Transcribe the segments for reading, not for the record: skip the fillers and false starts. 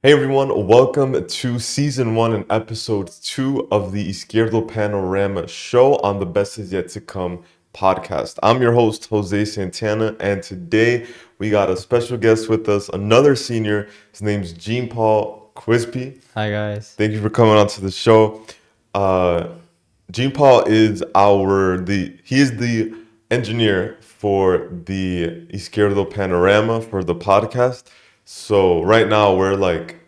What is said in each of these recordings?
Hey everyone, welcome to season 1 and episode 2 of the Izquierdo Panorama show on the Best Is Yet to Come podcast. I'm your host, Jose Santana, and today we got a special guest with us, another senior. His name's Jean Paul Quizhpi. Hi guys. Thank you for coming on to the show. Uh, Jean Paul is he is the engineer for the Izquierdo Panorama for the podcast. So right now we're like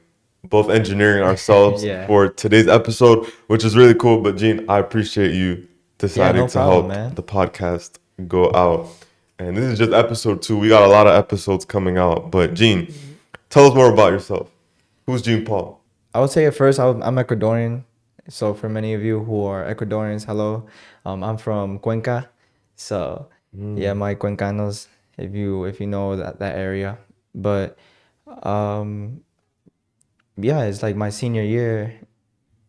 both engineering ourselves Yeah. for today's episode, which is really cool. But Jean, I appreciate you Yeah, deciding no to problem, help man. the podcast go out. And this is just episode 2. We got a lot of episodes coming out. But Jean, tell us more about yourself. Who's Jean Paul? I would say at first I'm Ecuadorian. So for many of you who are Ecuadorians, hello. I'm from Cuenca. So yeah, Mm, my Cuencanos, if you know that area. But um yeah, it's like my senior year.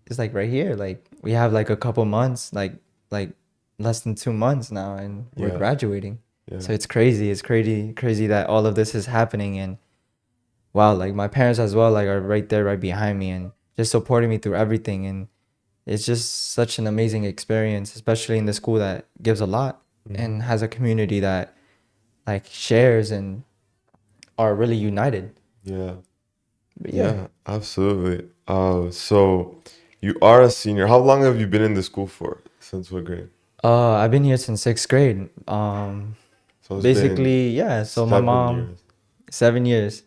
It's like right here. Like we have like a couple months, like less than 2 months now, and we're yeah, graduating. yeah. So it's crazy. It's crazy that all of this is happening. And wow, like my parents as well, like are right there, right behind me, and just supporting me through everything. And it's just such an amazing experience, especially in the school that gives a lot Mhm. and has a community that like shares and are really united. Yeah, But yeah, yeah, absolutely. So you are a senior. How long have you been in the school for? Since what grade? I've been here since sixth grade. So it's been Basically, yeah. So my 7 years. mom, 7 years.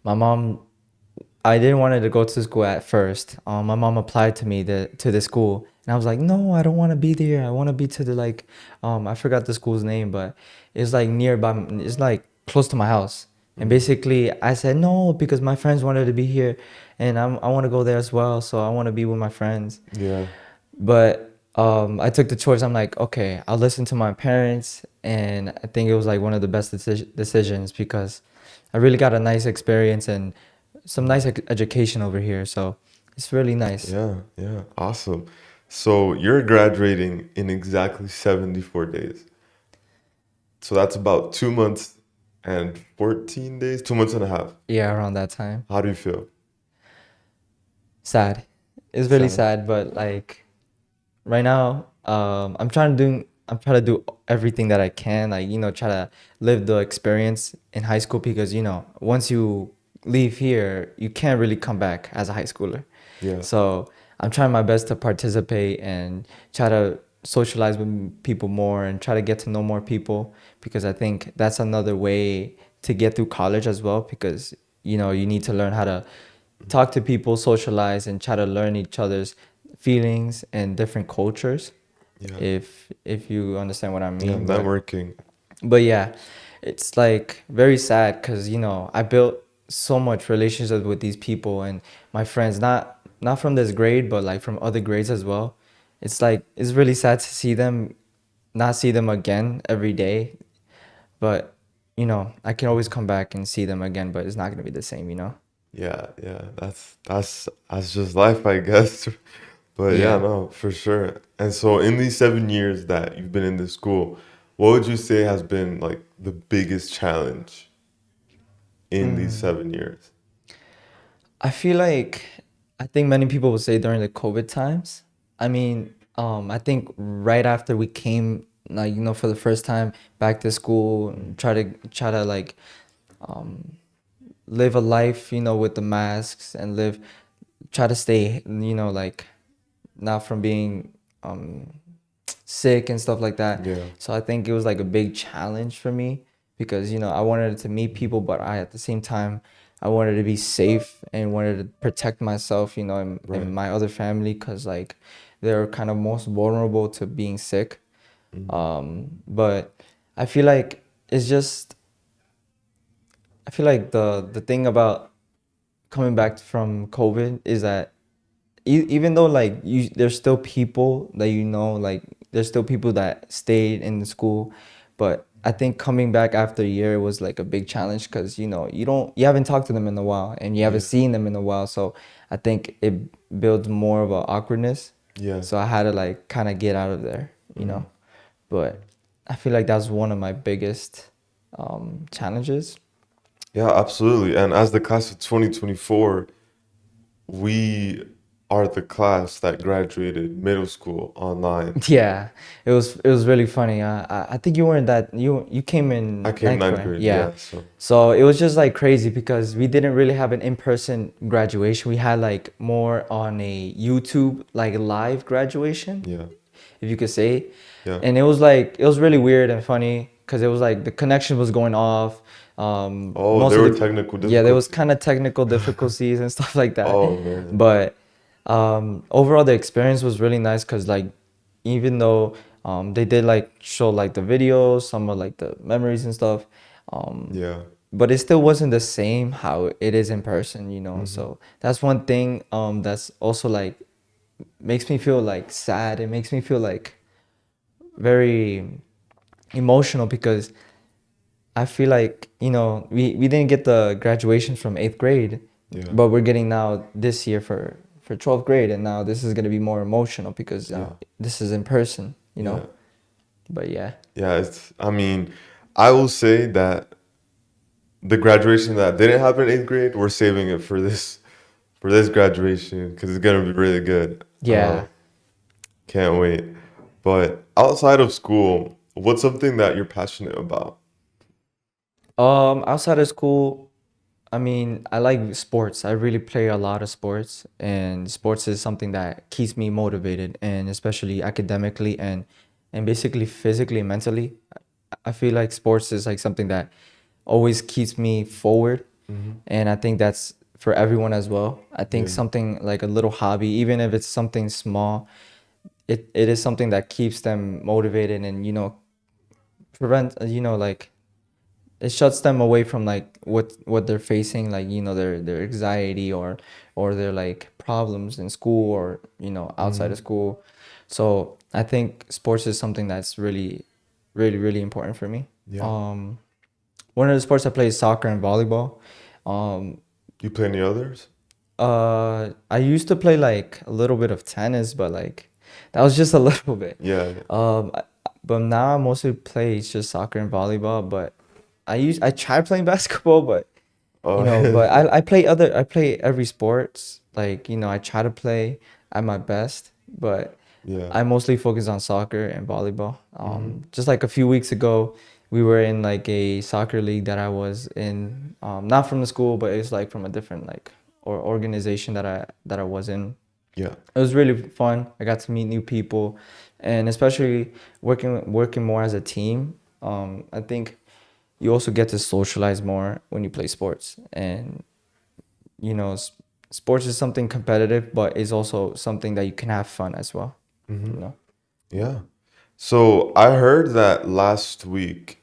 My mom, I didn't want her to go to school at first. My mom applied to me to the school, and I was like, no, I don't want to be there. I want to be to the like, I forgot the school's name, but it's like nearby. It's like close to my house. And Mm. basically, I said no because my friends wanted to be here, and I want to go there as well. So I want to be with my friends. Yeah, But I took the choice. I'm like, okay, I'll listen to my parents, and I think it was like one of the best decisions because I really got a nice experience and some nice education over here. So it's really nice. yeah, yeah. Awesome. So you're graduating in exactly 74 days. So that's about 2 months and 14 days, 2 months and a half. Yeah, around that time. How do you feel? Sad. It's really Sad. sad, but like right now, I'm trying to do everything that I can, like, try to live the experience in high school because, once you leave here, you can't really come back as a high schooler. Yeah. So I'm trying my best to participate and try to socialize with people more and try to get to know more people because I think that's another way to get through college as well because you need to learn how to talk to people, socialize, and try to learn each other's feelings and different cultures Yeah. if you understand what I Yeah, mean. networking. But yeah, it's like very sad because I built so much relationships with these people and my friends, not from this grade, but like from other grades as well. It's like it's really sad to see them, not see them again every day. But I can always come back and see them again, but it's not gonna be the same. Yeah, yeah. That's just life, I guess. But yeah, Yeah. no, for sure. And so in these 7 years that you've been in this school, what would you say has been like the biggest challenge in these Mm. 7 years? I think many people would say during the COVID times. I mean, I think right after we came, like, for the first time back to school, and try to like live a life, with the masks and try to stay, like not from being sick and stuff like that. Yeah. So I think it was like a big challenge for me because I wanted to meet people, but I at the same time I wanted to be safe and wanted to protect myself, and Right. my other family because like they're kind of most vulnerable to being sick. Mm. But I feel like it's just I feel like the thing about coming back from COVID is that even though like there's still people that like there's still people that stayed in the school, but I think coming back after a year was like a big challenge because you haven't talked to them in a while and you haven't Yeah. seen them in a while, so I think it builds more of a awkwardness. Yeah. So I had to like kind of get out of there. Mm. But I feel like that's one of my biggest challenges. Yeah, absolutely. And as the class of 2024, we are the class that graduated middle school online. Yeah, it was really funny. I think you weren't that you came I in came ninth ninth grade. grade, Yeah, yeah. So so it was just like crazy because we didn't really have an in-person graduation. We had like more on a YouTube like live graduation, yeah, if you could say. yeah. And it was like it was really weird and funny because it was like the connection was going off. Oh, Most there of were the technical Yeah, there was difficulties. kind of technical difficulties and stuff like that. Oh man. But overall, the experience was really nice because like even though they did like show like the videos, some of like the memories and stuff, um, Yeah. but it still wasn't the same how it is in person, you know. Hmm. So that's one thing that's also like makes me feel like sad. It makes me feel like very emotional because I feel like, you know, we didn't get the graduation from eighth grade, Yeah. but we're getting now this year for 12th grade. And now this is going to be more emotional because Yeah. this is in person, you know? Yeah. But yeah. Yeah. I mean, I will say that the graduation that didn't happen in eighth grade, we're saving it for this graduation because it's gonna be really good. Yeah. Can't wait. But outside of school, what's something that you're passionate about? Outside of school, I mean, I like sports. I really play a lot of sports, and sports is something that keeps me motivated, and especially academically and basically physically and mentally. I feel like sports is like something that always keeps me forward, Hmm. and I think that's for everyone as well. I think Yeah. something like a little hobby, even if it's something small, it is something that keeps them motivated and prevent like it shuts them away from like what they're facing, like their anxiety or their like problems in school or outside Hmm. of school. So I think sports is something that's really really really important for me. Yeah. um One of the sports I play is soccer and volleyball. um You play any others? I used to play like a little bit of tennis, but like that was just a little bit. Yeah. Yeah. But now I mostly play just soccer and volleyball. But I tried playing basketball, but Oh, but I play every sports. Like I try to play at my best, but yeah. I mostly focus on soccer and volleyball. Hmm. Just like a few weeks ago, we were in like a soccer league that I was in, not from the school, but it's like from a different like or organization that I was in. Yeah. It was really fun. I got to meet new people, and especially working more as a team. I think you also get to socialize more when you play sports, and you know, s- sports is something competitive, but it's also something that you can have fun as well. Hmm. You know. Yeah. So I heard that last week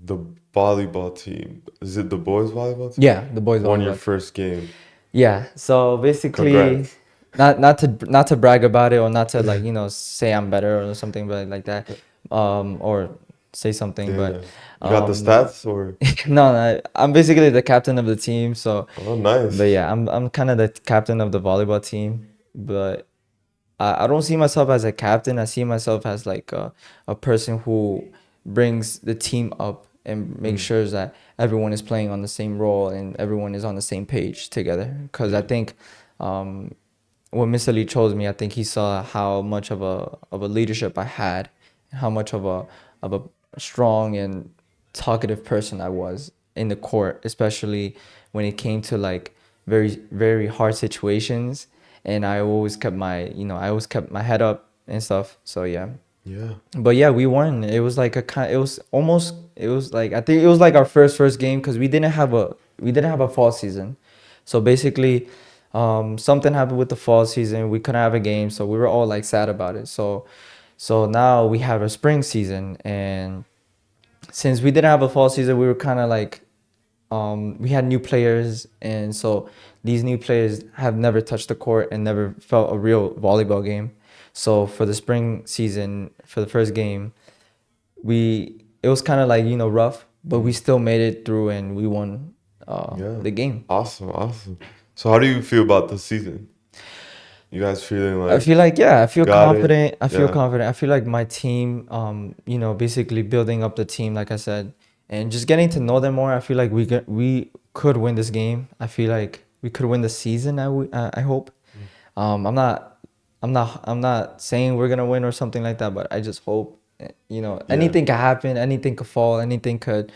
the volleyball team, is it the boys volleyball team? Yeah, the boys Won your volleyball. first game. Yeah. So basically, Congrats. not to brag about it or not to like say I'm better or something, but like that, or say something, Yeah, but yeah. You got the um, stats or? no, I'm basically the captain of the team. So, Oh, but nice. yeah, I'm kind of the captain of the volleyball team, but I don't see myself as a captain. I see myself as like a person who brings the team up and makes Mm, sure that everyone is playing on the same role and everyone is on the same page together. Because I yeah. think um, when Mr. Lee chose me, I think he saw how much of a leadership I had, how much of a strong and talkative person I was in the court, especially when it came to like very very hard situations. And I always kept my head up and stuff. So yeah. Yeah. But yeah, we won. It was like it was like I think it was like our first game because we didn't have a fall season. So basically, something happened with the fall season. We couldn't have a game, so we were all like sad about it. So now we have a spring season, and since we didn't have a fall season, we were kind of like we had new players, and so these new players have never touched the court and never felt a real volleyball game. So for the spring season, for the first game, we it was kind of like rough, but we Mm, still made it through and we won yeah. the game. Awesome. Awesome. So how do you feel about the season? You guys feeling I like feel like yeah, I feel got it? confident. I feel Yeah. confident. I feel like my team, basically building up the team, like I said, and just getting to know them more. I feel like we could win this game. I feel like we could win the season. I hope. I'm not, I'm not saying we're gonna win or something like that, but I just hope, you know, Yeah. anything could happen, anything could fall, anything could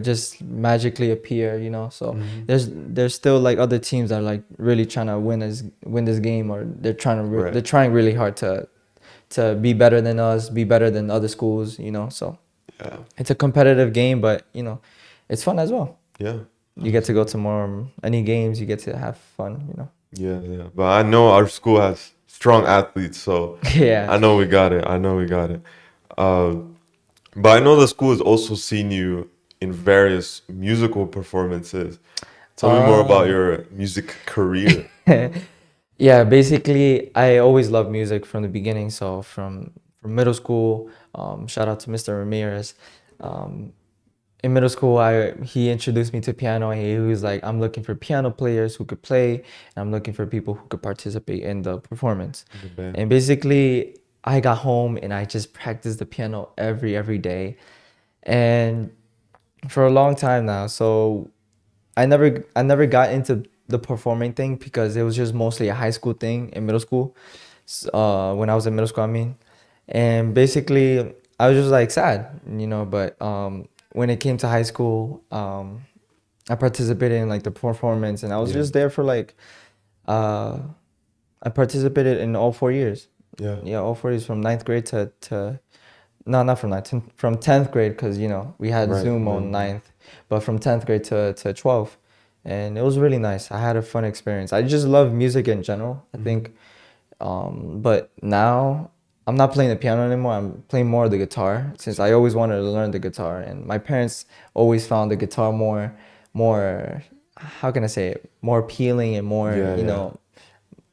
just magically appear, you know. So Hmm. there's still like other teams that are like really trying to win this game, or they're trying to Right. they're trying really hard to be better than us, be better than other schools, you know. So Yeah. it's a competitive game, but you know, it's fun as well. Yeah. You get to go Absolutely. to more any games, you get to have fun, you know. Yeah, yeah. But I know our school has strong athletes, so Yeah. I know we got it. I know we got it. Uh, but I know the school has also seen you in various musical performances. Tell me more about Um, your music career. yeah, basically, I always loved music from the beginning. So from middle school, shout out to Mr. Ramirez. Um, in middle school, I he introduced me to piano. He was like, "I'm looking for piano players who could play, and I'm looking for people who could participate in the performance." The band. And basically, I got home and I just practiced the piano every day, and for a long time now. So I never got into the performing thing because it was just mostly a high school thing in middle school. When I was in middle school, I mean, and basically I was just like sad, you know. But when it came to high school, I participated in like the performance, and I was Yeah, just there for like uh, I participated in all 4 years. yeah. Yeah, all 4 years from ninth grade to no, not from ninth, from 10th grade, because you know we had Right, Zoom right, on right. ninth, but from 10th grade to 12th, and it was really nice. I had a fun experience. I just love music in general, I Hmm. think. But now I'm not playing the piano anymore. I'm playing more of the guitar since I always wanted to learn the guitar, and my parents always found the guitar more, how can I say it, more appealing and more, Yeah, you yeah. know,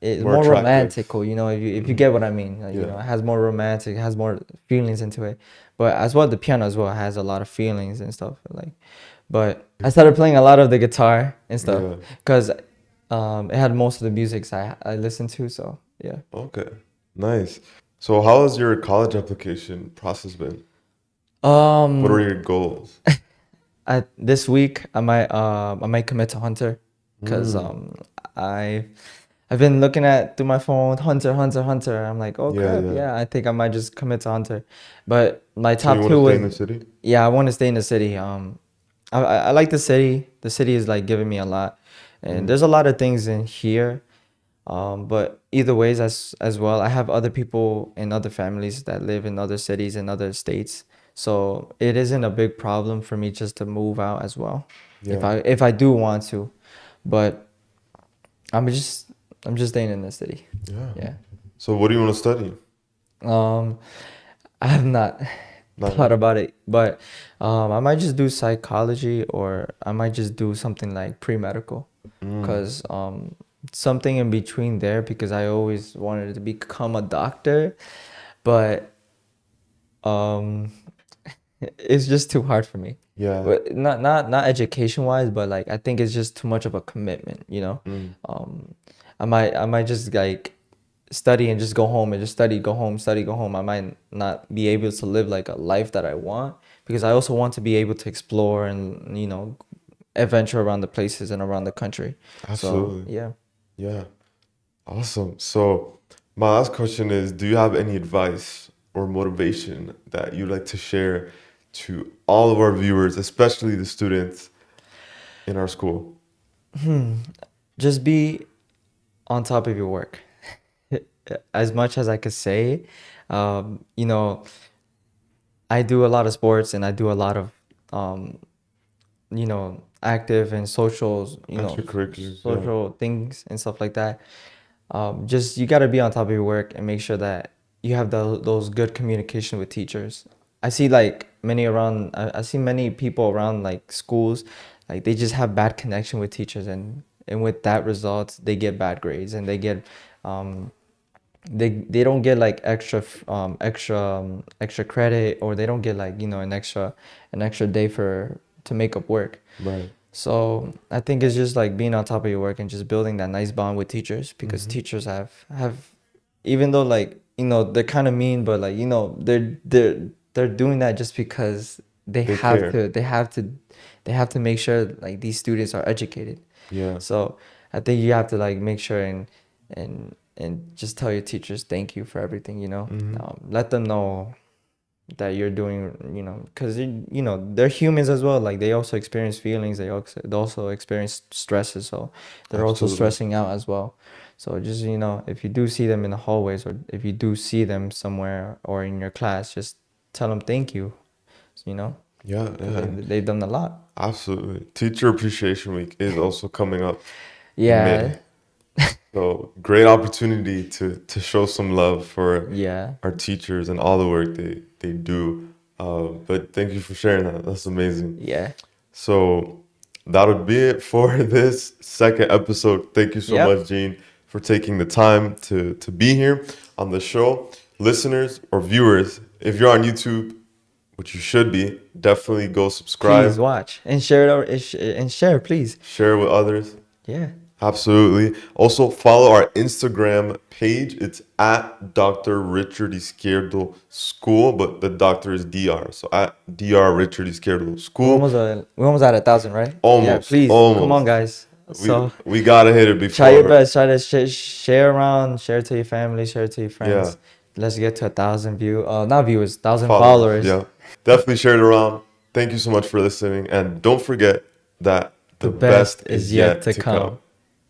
it's More more attractive. romantical, you know, if you Hmm. get what I mean. You Yeah. know, it has more romantic, it has more feelings into it. But as well, the piano as well has a lot of feelings and stuff. Like, but I started playing a lot of the guitar and stuff Yeah. because it had most of the musics I listened to. So yeah. Okay. Nice. So how has your college application process been? What are Um, your goals? this week I might commit to Hunter because Mm. I I've been looking at through my phone Hunter. I'm like, oh Yeah, crap, yeah. yeah, I think I might just commit to Hunter. But my So you top want to two stay in was, the city? yeah, I want to stay in the city. I like the city. The city is like giving me a lot, and Mm. there's a lot of things in here. But either ways, as well, I have other people and other families that live in other cities and other states. So it isn't a big problem for me just to move out as well, Yeah. if I do want to. But I'm just I'm just staying in the city. Yeah. Yeah. So what do you want to study? Um, I have not Not thought yet. about it, but I might just do psychology, or I might just do something like pre-medical, Mm. because something in between there, because I always wanted to become a doctor, but um it's just too hard for me. Yeah. But not education wise, but like I think it's just too much of a commitment, you know. Mm. Um, I might just like study and just go home and just study, go home, study, go home. I might not be able to live like a life that I want, because I also want to be able to explore and, you know, adventure around the places and around the country. So Absolutely. yeah. Yeah. Awesome. So my last question is, do you have any advice or motivation that you'd like to share to all of our viewers, especially the students in our school? Just be on top of your work. As much as I could say, you know, I do a lot of sports and I do a lot of, um, you know, active and socials, you know, Extracurriculars, yeah. social things and stuff like that. Just you got to be on top of your work and make sure that you have those good communication with teachers. I see like many around, I see many people around like schools, like they just have bad connection with teachers, and with that result, they get bad grades, and they get, um, they don't get like extra credit, or they don't get like, you know, an extra day for to make up work. Right. So I think it's just like being on top of your work and just building that nice bond with teachers, because Hmm. teachers have, even though like, you know, they're kind of mean, but like, you know, they're doing that just because they They have care. to they have to they have to make sure like these students are educated. Yeah. So I think you have to like make sure and and just tell your teachers thank you for everything, you know. Mm-hmm. Let them know that you're doing, you know, because you know they're humans as well. Like they also experience feelings, they also experience stresses, so they're also Absolutely. stressing out as well. So just, you know, if you do see them in the hallways, or if you do see them somewhere or in your class, just tell them thank you, you know, Yeah, because yeah, they've done a lot. absolutely. Teacher Appreciation Week is also coming up in Yeah, May. So great opportunity to show some love for yeah, our teachers and all the work they do. But thank you for sharing that. That's amazing. yeah. So that would be it for this second episode. Thank you so Yep. much, Gene, for taking the time to be here on the show. Listeners or viewers, if you're on YouTube, which you should be, definitely go Please subscribe, watch and share it, and share, please. share with others. Yeah. Absolutely. Also, follow our Instagram page. It's at Dr. Richard Izquierdo School, but the doctor is DR. So at DR Richard Izquierdo School. We're almost at 1,000, right? Yeah, Almost, please come on, almost. guys. We So we gotta hit it try your before. best. Try to share around, share to your family, share to your Yeah, friends. Let's get to 1,000 not viewers, 1,000 followers. followers. Yeah, definitely share it around. Thank you so much for listening, and don't forget that The the best best is is yet yet to to come. come.